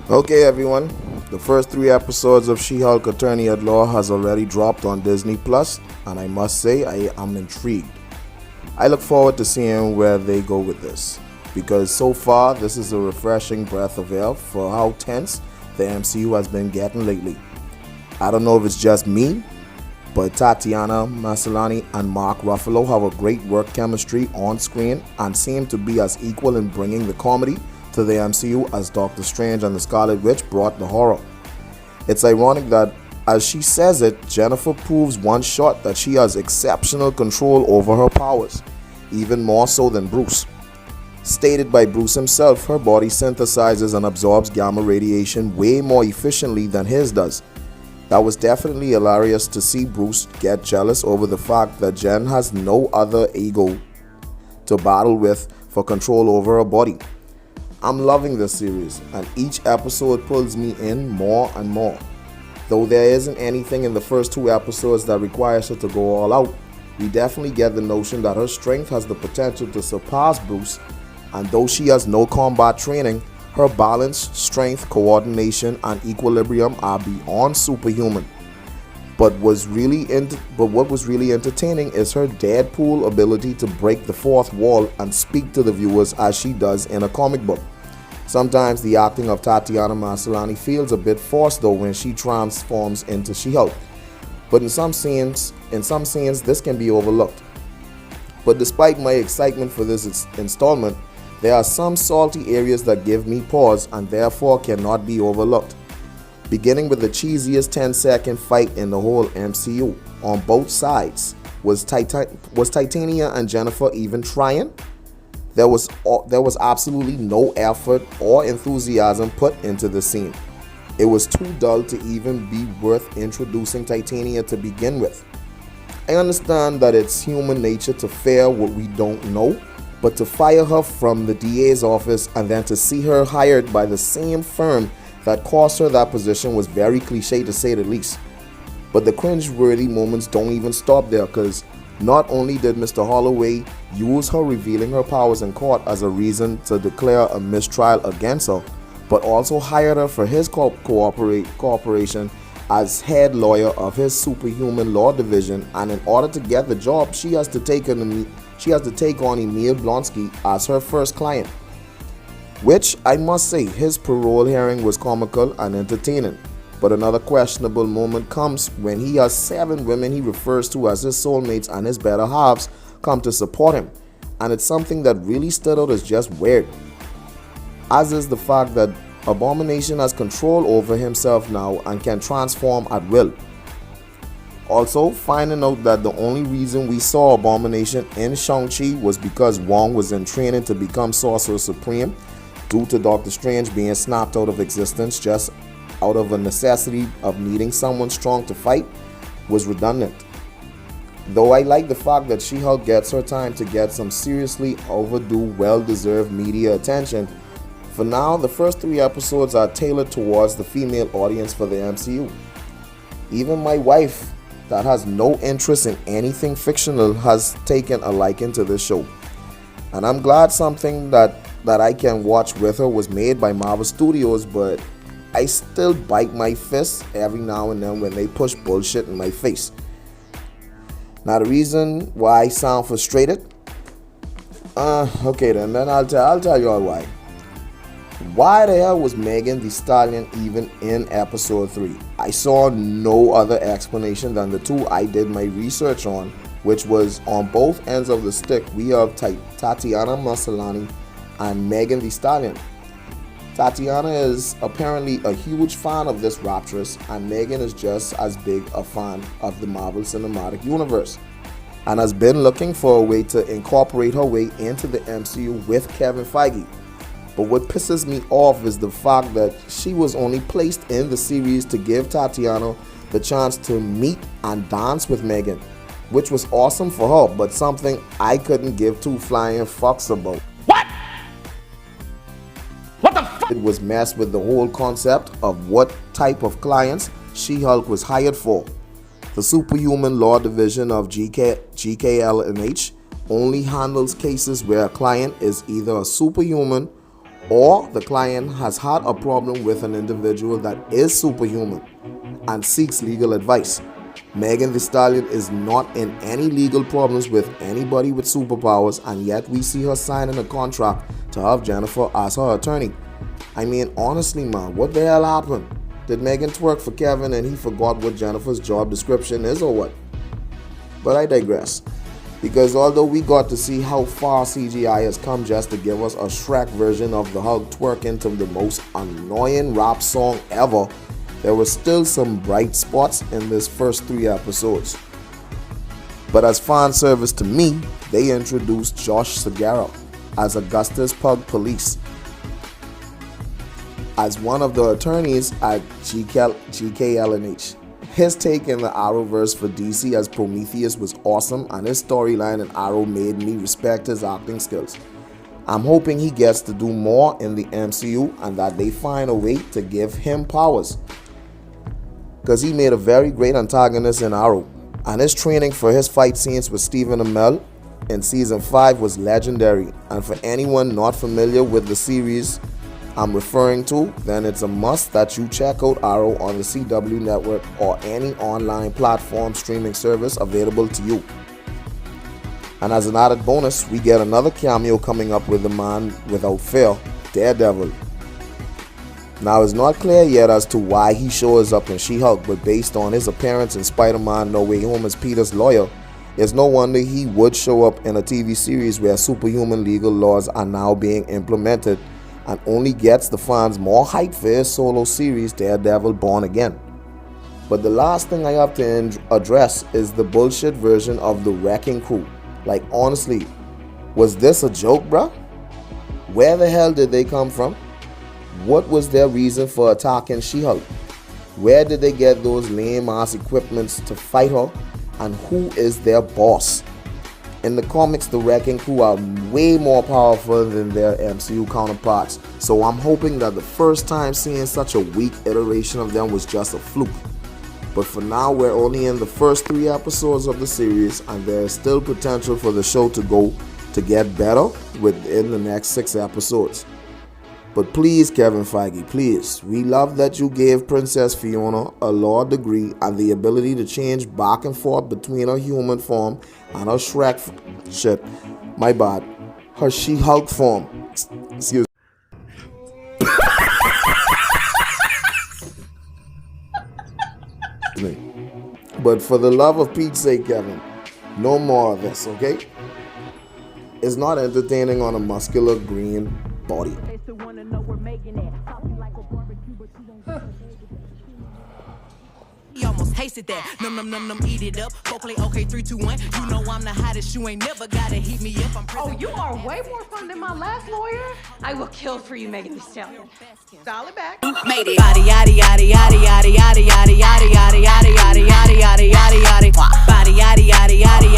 Okay, everyone. The first 3 episodes of She-Hulk Attorney at Law has already dropped on Disney Plus, and I must say I am intrigued. I look forward to seeing where they go with this, because so far this is a refreshing breath of air for how tense the MCU has been getting lately. I don't know if it's just me, but Tatiana Maslany and Mark Ruffalo have a great work chemistry on screen and seem to be as equal in bringing the comedy to the MCU as Doctor Strange and the Scarlet Witch brought the horror. It's ironic that, as she says it, Jennifer proves one shot that she has exceptional control over her powers, even more so than Bruce. Stated by Bruce himself, her body synthesizes and absorbs gamma radiation way more efficiently than his does. That was definitely hilarious to see Bruce get jealous over the fact that Jen has no other ego to battle with for control over her body. I'm loving this series, and each episode pulls me in more and more. Though there isn't anything in the first 2 episodes that requires her to go all out, we definitely get the notion that her strength has the potential to surpass Bruce, and though she has no combat training, her balance, strength, coordination, and equilibrium are beyond superhuman. But what was really entertaining is her Deadpool ability to break the fourth wall and speak to the viewers as she does in a comic book. Sometimes the acting of Tatiana Maslany feels a bit forced though when she transforms into She-Hulk. But in some scenes this can be overlooked. But despite my excitement for this installment, there are some salty areas that give me pause and therefore cannot be overlooked. Beginning with the cheesiest 10-second fight in the whole MCU on both sides. Was Titania and Jennifer even trying? There was absolutely no effort or enthusiasm put into the scene. It was too dull to even be worth introducing Titania to begin with. I understand that it's human nature to fear what we don't know, but to fire her from the DA's office and then to see her hired by the same firm that cost her that position was very cliche to say the least. But the cringe-worthy moments don't even stop there, because not only did Mr. Holloway use her revealing her powers in court as a reason to declare a mistrial against her, but also hired her for his cooperation as head lawyer of his superhuman law division, and in order to get the job, she has to take on Emil Blonsky as her first client. Which, I must say, his parole hearing was comical and entertaining. But another questionable moment comes when he has 7 women he refers to as his soulmates and his better halves come to support him. And it's something that really stood out as just weird. As is the fact that Abomination has control over himself now and can transform at will. Also, finding out that the only reason we saw Abomination in Shang-Chi was because Wong was in training to become Sorcerer Supreme, due to Doctor Strange being snapped out of existence just out of a necessity of needing someone strong to fight, was redundant. Though I like the fact that She-Hulk gets her time to get some seriously overdue, well-deserved media attention, for now the first 3 episodes are tailored towards the female audience for the MCU. Even my wife, that has no interest in anything fictional, has taken a liking to this show. And I'm glad something that I can watch with her was made by Marvel Studios, but I still bite my fists every now and then when they push bullshit in my face. Now the reason why I sound frustrated? Okay then I'll tell you all why. Why the hell was Megan Thee Stallion even in episode 3? I saw no other explanation than the 2 I did my research on, which was on both ends of the stick we have Tatiana Maslany and Megan Thee Stallion. Tatiana is apparently a huge fan of this Raptress, and Megan is just as big a fan of the Marvel Cinematic Universe and has been looking for a way to incorporate her way into the MCU with Kevin Feige. But what pisses me off is the fact that she was only placed in the series to give Tatiana the chance to meet and dance with Megan, which was awesome for her, but something I couldn't give 2 flying fucks about. It was messed with the whole concept of what type of clients She-Hulk was hired for. The superhuman law division of GKL&H only handles cases where a client is either a superhuman or the client has had a problem with an individual that is superhuman and seeks legal advice. Megan Thee Stallion is not in any legal problems with anybody with superpowers, and yet we see her signing a contract to have Jennifer as her attorney. I mean, honestly, man, what the hell happened? Did Megan twerk for Kevin and he forgot what Jennifer's job description is, or what? But I digress. Because although we got to see how far CGI has come just to give us a Shrek version of the Hulk twerking to the most annoying rap song ever, there were still some bright spots in this first 3 episodes. But as fan service to me, they introduced Josh Segarra as Augustus Pug Police, as one of the attorneys at GKLNH. His take in the Arrowverse for DC as Prometheus was awesome, and his storyline in Arrow made me respect his acting skills. I'm hoping he gets to do more in the MCU and that they find a way to give him powers, because he made a very great antagonist in Arrow, and his training for his fight scenes with Stephen Amell in season 5 was legendary. And for anyone not familiar with the series I'm referring to, then it's a must that you check out Arrow on the CW network or any online platform streaming service available to you. And as an added bonus, we get another cameo coming up with the man without fear, Daredevil. Now, it's not clear yet as to why he shows up in She-Hulk, but based on his appearance in Spider-Man No Way Home as Peter's lawyer, it's no wonder he would show up in a TV series where superhuman legal laws are now being implemented, and only gets the fans more hyped for his solo series, Daredevil Born Again. But the last thing I have to address is the bullshit version of the Wrecking Crew. Like, honestly, was this a joke, bruh? Where the hell did they come from? What was their reason for attacking She-Hulk? Where did they get those lame-ass equipments to fight her? And who is their boss? In the comics, the Wrecking Crew are way more powerful than their MCU counterparts, so I'm hoping that the first time seeing such a weak iteration of them was just a fluke. But for now, we're only in the first 3 episodes of the series, and there is still potential for the show to get better within the next 6 episodes. But please, Kevin Feige, please, we love that you gave Princess Fiona a law degree and the ability to change back and forth between her human form and her her She-Hulk form. Excuse me. But for the love of Pete's sake, Kevin, no more of this, okay? It's not entertaining on a muscular green body. Almost tasted that. Num num num num, eat it up. Go play okay, 3, 2, 1. You know I'm the hottest. You ain't never gotta heat me up. Oh, you are way more fun than my last lawyer. I will kill for you, Megan Thee Stallion. Dial it back. Made it. Body yaddy yaddy yaddy yaddy yaddy yaddy yaddy yaddy yaddy yaddy yaddy yaddy yaddy yaddy. Body yaddy yaddy yaddy.